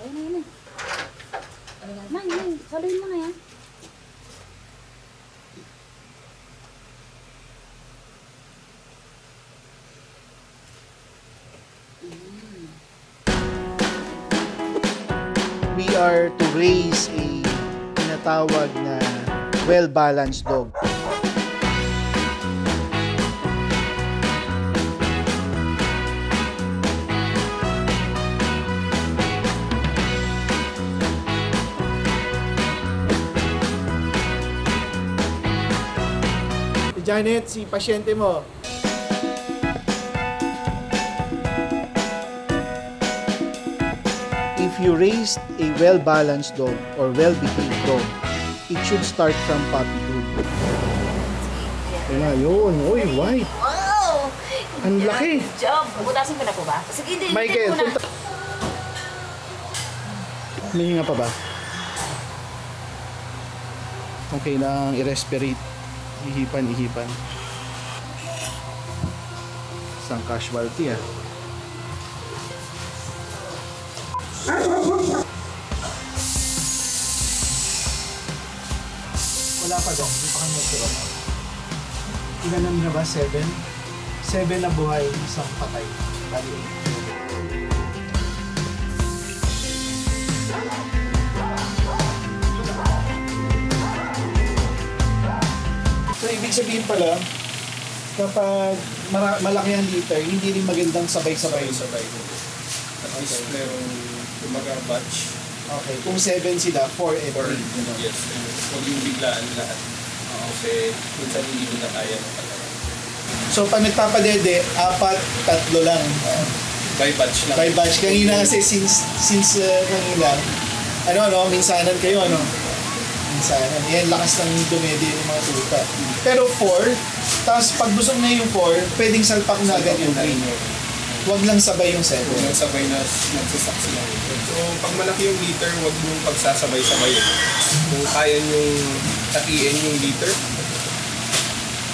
Ayun na. Nay, saluhin mo na yan. We are to raise a tinatawag na well-balanced dog. Janet, si pasyente mo. If you raised a well-balanced dog or well-behaved dog, it should start from puppyhood. Wala yun. Uy, white. Wow! Ang laki. Good job. Butasin ko na po ba? Sige, hindi. Michael, punta. Huminga pa ba? Okay lang, i-respirate. Ihipan. Isang casualty ah. Wala pa dong, hindi pa kami nagturo. Ilan na ba? 7? 7 na buhay, isang patay. Bali 8. So, ibig sabihin pala, kapag malaki ang liter, hindi rin magandang sabay-sabay. At least merong kumaga batch. Okay, kung 7 sila, 4 and 3. Yes, huwag yung biglaan lahat. Kasi minsan hindi mo na kaya. So, pag nagpapadede, 4, 3 lang. By batch lang. By batch. Kanina kasi, since kanina, minsanan kayo, minsanan. Yan, lakas ng dumede yung mga tuta. Pero 4, tapos pag busog na yung 4, pwedeng salpak na agad yung 3. Huwag lang sabay yung 7. Huwag lang sabay na nagsasak sila. So, pag malaki yung liter, huwag mong pagsasabay-sabay. Kung kaya nyong takiin yung liter,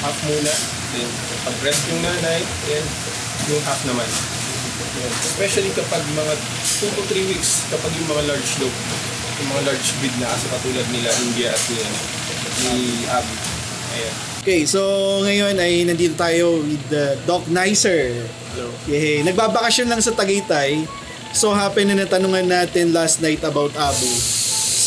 half muna. Then, pag rest yung nanay, then yung half naman. Especially kapag mga 2 to 3 weeks, kapag yung mga large dog, yung mga large breed na kasi katulad nila, India at ni Abby. Ayan. Okay, so ngayon ay nandito tayo with Doc Nicer. Yay. Nagbabakasyon lang sa Tagaytay. So happen na natanungan natin last night about Abu.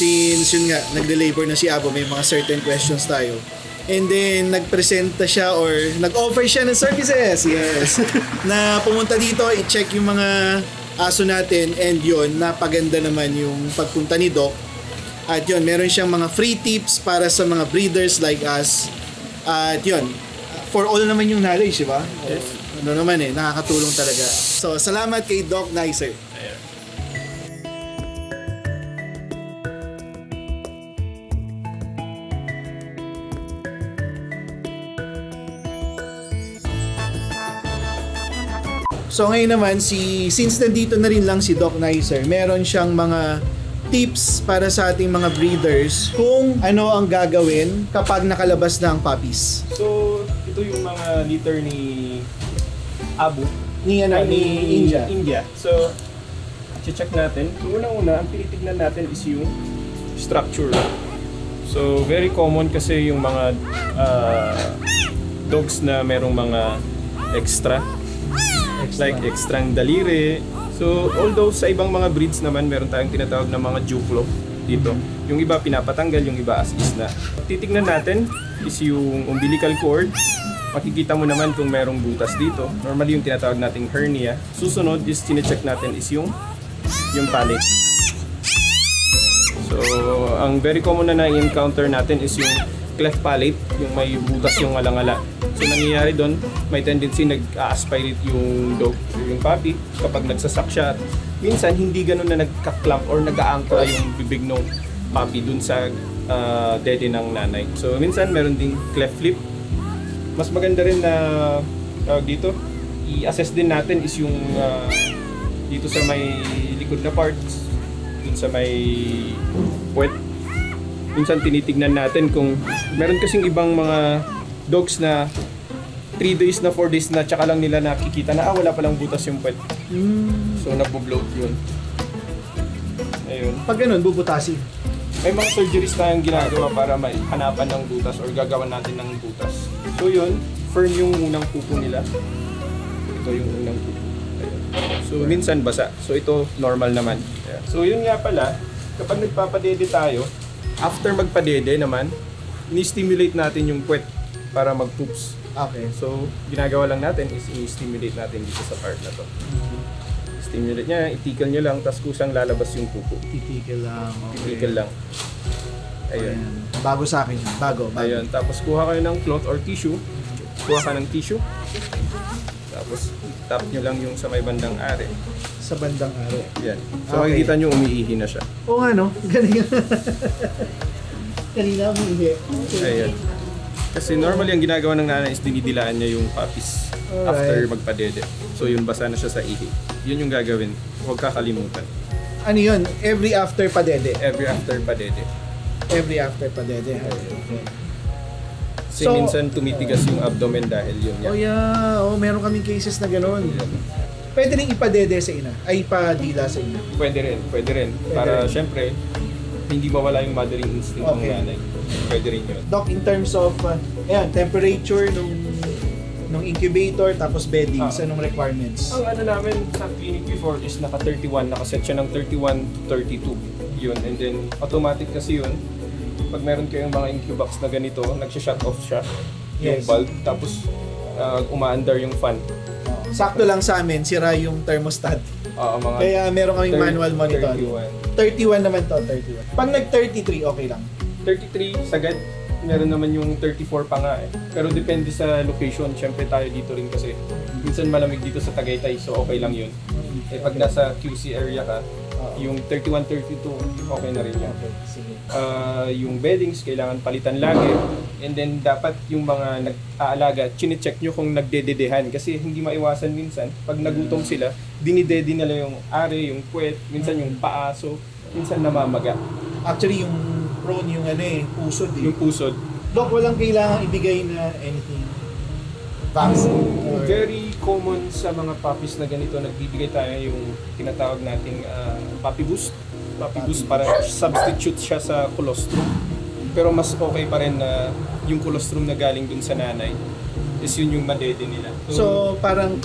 Since yun nga, nag-deliver na si Abu, may mga certain questions tayo. And then nagpresenta siya or nag-offer siya ng services. Yes. Na pumunta dito, i-check yung mga aso natin, and yun, napaganda naman yung pagpunta ni Doc. At yun, meron siyang mga free tips para sa mga breeders like us. At yun, for all naman yung knowledge, di ba? Yes. Nakakatulong talaga. So, salamat kay Doc Nicer. So ngayon naman, since nandito na rin lang si Doc Nicer, meron siyang mga tips para sa ating mga breeders kung ano ang gagawin kapag nakalabas na ang puppies. So, ito yung mga liter ni Abu. Ni India. So, check natin. Unang-una, ang tinitignan natin is yung structure. So, very common kasi yung mga dogs na merong mga extra. Like extrang daliri. So, although sa ibang mga breeds naman, meron tayong tinatawag na mga juklo dito. Yung iba pinapatanggal, yung iba as is na. Titignan natin is yung umbilical cord. Makikita mo naman kung merong butas dito. Normally yung tinatawag nating hernia. Susunod is chinecheck natin is yung palate. So, ang very common na na-encounter natin is yung cleft palate, yung may butas yung alangala. So, nangyayari doon, may tendency nag-aspirate yung dog, yung puppy, kapag nagsasak siya. At minsan, hindi ganun na nagka-clamp or nag-aangkla yung bibig ng puppy dun sa dede ng nanay. So, minsan, meron ding cleft lip. Mas maganda rin na dito, i-assess din natin is yung dito sa may likod na parts, dun sa may puwet. Minsan tinitignan natin kung meron kasing ibang mga dogs na 3 days na 4 days na tsaka lang nila nakikita na wala palang butas yung puwet. So nagbo-bloat yun. Ayun. Pag ganun, bubutasin. May mga surgeries tayong ginagawa para hanapan ng butas or gagawan natin ng butas. So yun, firm yung unang pupo nila. Ito yung unang pupo. Ayun. So minsan basa. So ito normal naman. Ayan. So yun nga pala, kapag nagpapadede tayo, after magpadede naman, ni-stimulate natin yung puwet para mag-poops. Okay. So ginagawa lang natin is i-stimulate natin dito sa part na to. Stimulate niya, itikil nyo lang, tapos kusang lalabas yung pupo. Titikil lang. Okay. Itikil lang. Ayun. Bago sa akin. Bago. Ayun. Tapos kuha kayo ng cloth or tissue. Kuha ka ng tissue. Tapos tap nyo lang yung sa may bandang are. Sa bandang araw. Yan. So Okay. makikita nyo umiihi na siya. Oo nga, no? Galing. Kanina mo ihe. Ayun. Kasi normally ang ginagawa ng nanay is dinidilaan niya yung puppies after magpadede. So yun, basa na siya sa ihi. Yun yung gagawin. Huwag kakalimutan. Ano yun? Every after padede. Every after padede. Every after padede. Okay. Kasi So- minsan tumitigas yung abdomen dahil yun Oh yan. yeah. Oh, meron kaming cases na gano'n. Pwede rin ipadede sa ina. Ay, ipadila sa ina. Pwede rin, pwede rin. Para syempre, hindi mawala yung mothering instinct ng Okay. nanay. Pwede rin yun. Doc, in terms of ayan, temperature nung incubator tapos beddings, anong requirements? Ang ano namin sa clinic before is naka 31, nakaset siya ng 31, 32. Yun, and then automatic kasi yun. Pag meron kayong mga incubox na ganito, nagsha-shut off siya. Yung Yes. bulb, tapos umaandar yung fan. Sakto lang sa amin, sira yung thermostat. Mga Kaya meron kaming manual monitor. 31. 31 naman to, 31. Pag nag-33, okay lang. 33, sagad. Meron naman yung 34 pa nga eh. Pero depende sa location. Siyempre tayo dito rin kasi minsan malamig dito sa Tagaytay, so okay lang yun. Eh pag nasa QC area ka, yung 31, 32, okay na rin yan. Okay, sige. Yung beddings, kailangan palitan lagi. And then dapat yung mga nag-aalaga, chine-check nyo kung nagdededehan. Kasi hindi maiwasan minsan, pag nagutom sila, dinidede nila yung are, yung puwet, minsan yung paa, so minsan namamaga. Actually, yung prone yung pusod eh. Yung pusod. Doc, walang kailangan ibigay na anything. Vaccine. Or... Very common sa mga puppies na ganito, nagbibigay tayo yung tinatawag nating puppy boost. Puppy boost para substitute siya sa colostrum. Pero mas okay pa rin na yung colostrum na galing dun sa nanay is yun yung madede nila. So, parang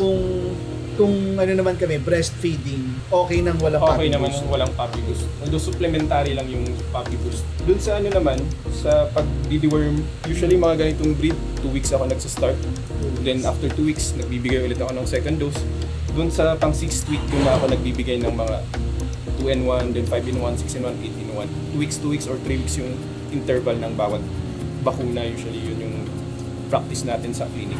kung ano naman kami, breastfeeding, okay nang walang okay puppy naman boost. walang puppy boost. Although supplementary lang yung puppy boost. Dun sa ano naman, sa pag-deworm, usually mga ganitong breed, 2 weeks ako nagsa-start. Then after 2 weeks, nagbibigay ulit ako ng second dose. Dun sa pang 6th week, doon na ako nagbibigay ng mga 2-in-1, then 5-in-1, 6-in-1, 8-in-1. 2 weeks or 3 weeks yung interval ng bawat bakuna. Usually yun yung practice natin sa clinic.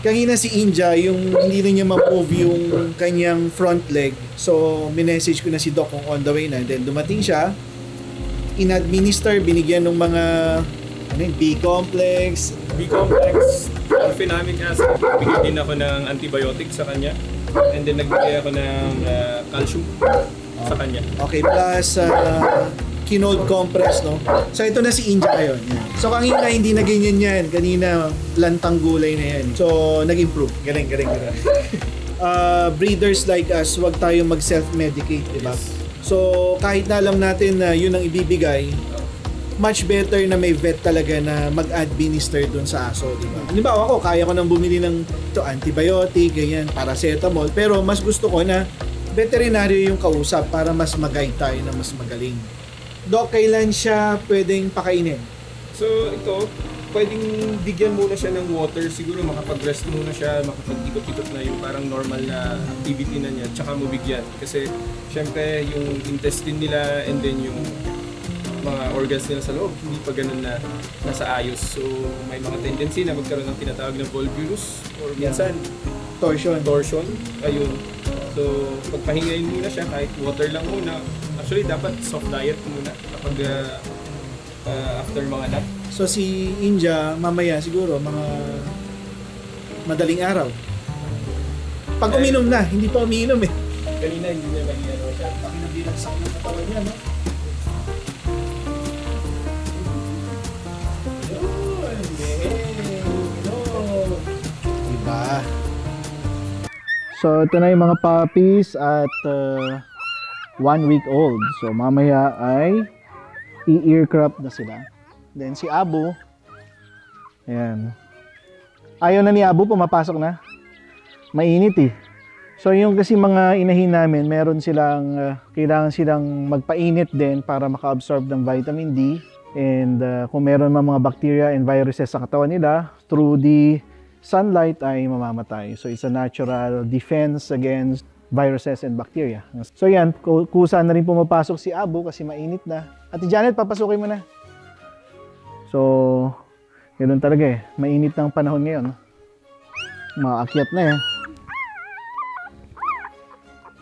Kanina si Inja, yung hindi na niya ma-move yung kanyang front leg. So, minessage ko na si Doc kung on the way na. Then dumating siya, in-administer, binigyan ng mga B-complex. B-complex, alphenamic acid. Bigyan din ako ng antibiotic sa kanya. And then nagbigay ako ng calcium sa kanya. Okay, plus kinold compress, no? So, ito na si Inja ngayon. Yan. So, kanina hindi na ganyan yan. Kanina, lantang gulay na yan. So, nag-improve. Galing. Breeders like us, wag tayong mag-self-medicate, di ba? So, kahit na alam natin na yun ang ibibigay, much better na may vet talaga na mag-administer dun sa aso, di ba? Halimbawa ako, kaya ko nang bumili ng antibiotic, ganyan, paracetamol, pero mas gusto ko na veterinaryo yung kausap para mas mag-guide tayo na mas magaling. Doc, kailan siya pwedeng pakainin? So ito, pwedeng bigyan muna siya ng water. Siguro makapag-rest muna siya, makapag-ikot-ikot na yung parang normal na activity na niya. Tsaka mo bigyan. Kasi syempre yung intestine nila and then yung mga organs nila sa loob, hindi pa ganun na nasa ayos. So may mga tendency na magkaroon ng tinatawag na volvulus or minsan torsion. Ayun. So pagpahingayin muna siya kahit water lang muna. Actually dapat soft diet muna kapag after mga nap. So si Inja, mamaya siguro mga madaling araw. Pag uminom na, hindi pa umiinom eh. Kanina hindi niya mag-iano siya. Pinagbilagsak ng katawan niya, no? Diba? So ito na yung mga puppies at 1 week old. So mamaya ay i-ear crop na sila. Then si Abu, ayan. Ayaw na ni Abu, pumapasok na. Mainit eh. So yung kasi mga inahin namin, meron silang, kailangan silang magpainit din para maka-absorb ng vitamin D. And kung meron mga bacteria and viruses sa katawan nila, through the sunlight ay mamamatay. So it's a natural defense against viruses and bacteria. So yan, kusa na rin pumapasok si Abu kasi mainit na. Ate Janet, papasukin mo na. So, ganoon talaga eh. Mainit ng panahon ngayon. Maakyat na eh.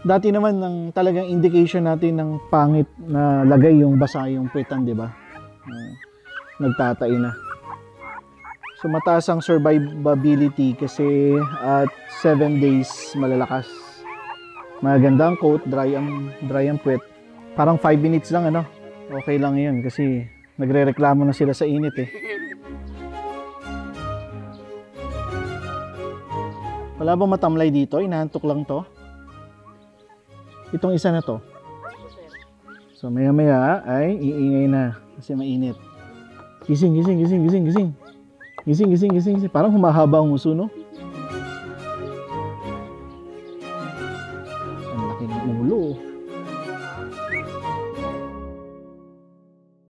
Dati naman ng talagang indication natin ng pangit na lagay yung basa yung puwetan, di ba? Nagtatay na. So mataas ang survivability kasi at 7 days malalakas. Maganda ang coat, dry ang puwet. Parang 5 minutes lang ano. Okay lang 'yun kasi nagrereklamo na sila sa init eh. Wala bang matamlay dito? Inaantok lang to. Itong isa na to. So maya-maya ay iingay na kasi mainit. Gising. Gising. Parang humahaba ang uso, no? Ang laki ng ulo.